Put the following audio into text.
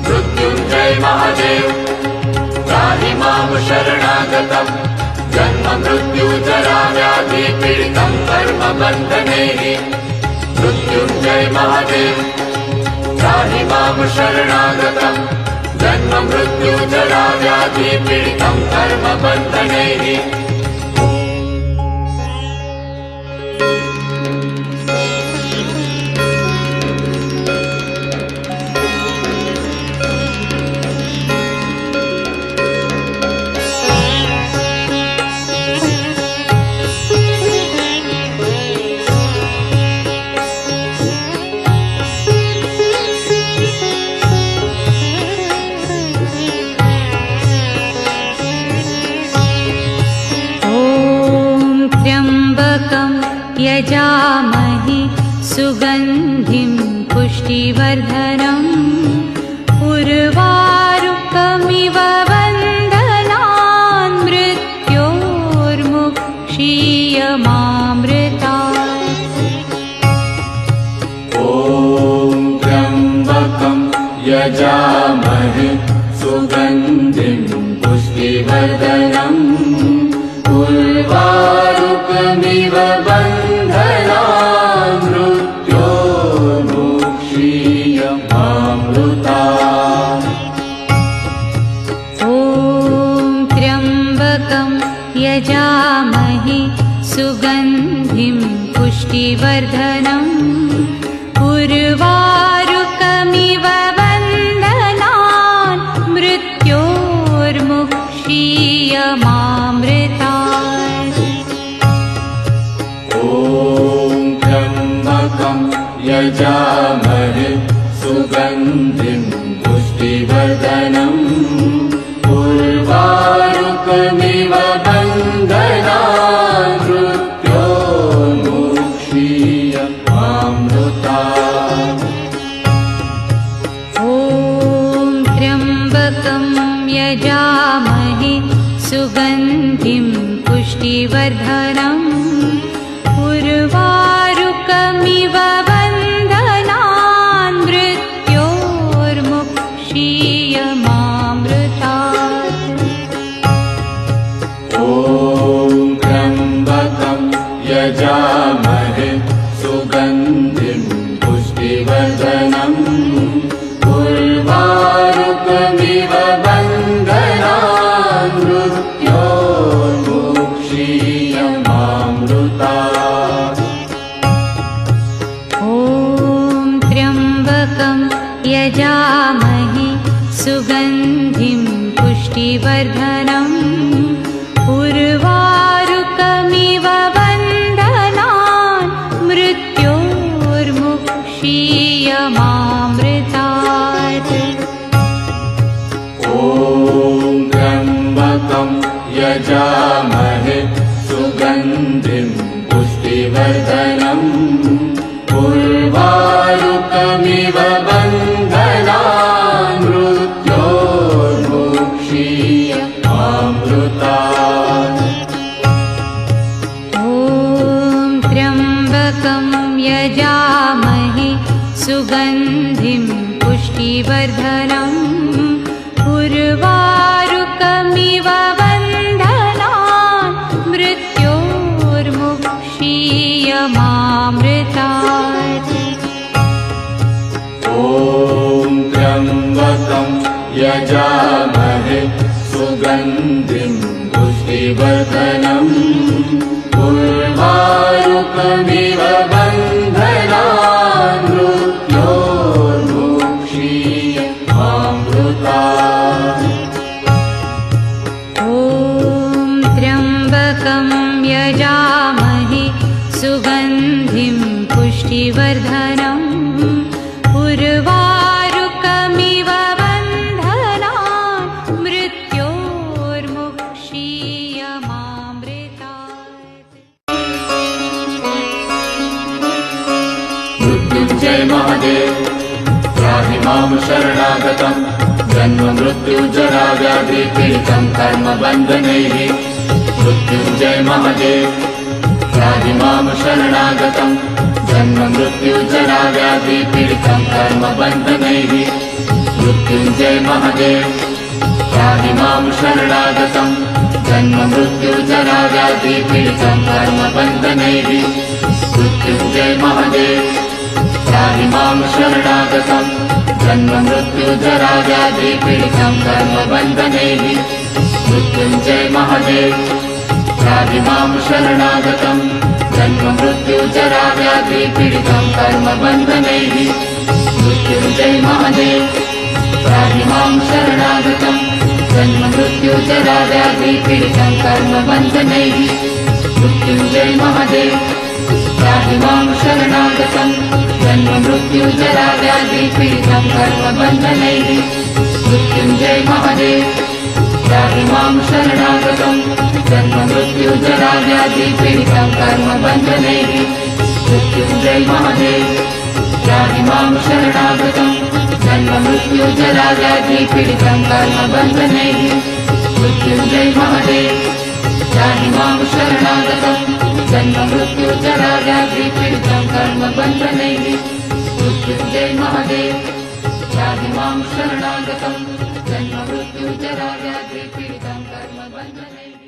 मृत्युञ्जयमहादेव त्राहि मां शरणागतं जन्म मृत्युजरा व्याधि पीडितं कर्मबन्धनैः मृत्युञ्जय महादेव त्राहि मां शरणागतं जन्म मृत्युजरा व्याधि पीडितं कर्मबन्धनैः यजामहे सुगन्धिं पुष्टिवर्धनम् उर्वारुकमिव बन्धनान् मृत्योर्मुक्षीयमामृतात्। ॐ त्र्यम्बकं यजामहे सुगन्धिं पुष्टिवर्धनम् उर्वारुकमिव बन्धनान् मृत्योर्मुक्षीयमामृतात्। ॐ त्र्यम्बकं यजामहे सुगन्धिं पुष्टिवर्धनम् उर्वारुकमिव बन्धनान् मृत्योर्मुक्षीयमामृतात्। ॐ त्र्यम्बकं यजामहे सुगन्धिं पुष्टिवर्धनम् उर्वारुकमिव बन्धनान् मृत्योर्मुक्षीयमामृतात्। ॐ त्र्यम्बकं यजामहे सुगन्धिं पुष्टिवर्धनम् उर्वारुकमिव बन्धनान् मृत्योर्मुक्षीयमामृतात्। ॐ त्र्यम्बकं यजामहे सुगन्धिं पुष्टिवर्धनम् उर्वारुकमिव बन्धनान् मृत्योर्मुक्षीयमामृतात्। ॐ त्र्यम्बकं यजामहे सुगन्धिं पुष्टिवर्धनम् उर्वारुकमिव बन्धनान् मृत्योर्मुक्षीयमामृतात्। ॐ त्र्यम्बकं यजामहे सुगन्धिं पुष्टिवर्धनम् उर्वारुकमिव बन्धनान् मृत्योर्मुक्षीयमामृतात्। ॐ त्र्यम्बकं यजामहे सुगन्धिं पुष्टिवर्धनम् उर्वारुकमिव बन्धनान् मृत्योर्मुक्षीयमामृतात्। ॐ त्र्यम्बकं यजामहे सुगन्धिं पुष्टिवर्धनम् उर्वारुकमिव बन्धनान् मृत्योर्मुक्षीयमामृतात्। ॐ त्र्यम्बकं यजामहे सुगन्धिं पुष्टिवर्धनम् उर्वारुकमिव बन्धनान् मृत्योर्मुक्षीयमामृतात्। मृत्युञ्जय महादेव त्राहि मां शरणागतं जन्म मृत्युजरा व्याधि पीडितं कर्मबन्धनैः मृत्युञ्जय महादेव त्राहि मां शरणागतं जन्म मृत्युजरा व्याधि पीडितं कर्मबन्धनैः मृत्युञ्जय महादेव त्राहि मां शरणागतं जन्म मृत्युजरा व्याधि पीडितं कर्मबन्धनैः मृत्युञ्जय महादेव त्राहि मां शरणागतं जन्म मृत्युजरा व्याधि पीडितं कर्मबन्धनैः मृत्युञ्जय महादेव त्राहि मां शरणागतं जन्म मृत्युजरा व्याधि पीडितं कर्मबन्धनैः मृत्युञ्जय महादेव त्राहि मां शरणागतं जन्म मृत्युजरा व्याधि पीडितं कर्मबन्धनैः मृत्युञ्जय महादेव त्राहि मां शरणागतं जन्म मृत्युजरा व्याधि पीडितं कर्मबन्धनैः मृत्युञ्जय महादेव त्राहि मां शरणागतं जन्म मृत्युजरा व्याधि पीडितं कर्मबन्धनैः मृत्युञ्जय महादेव त्राहि मां शरणागतं जन्म मृत्युजरा व्याधि पीडितं कर्मबन्धनैः मृत्युञ्जय महादेव त्राहि मां शरणागतं जन्म मृत्युजरा व्याधि पीडितं कर्मबन्धनैः मृत्युञ्जय महादेव त्राहि मां शरणागतं जन्म मृत्युजरा व्याधि पीडितं कर्मबन्धनैः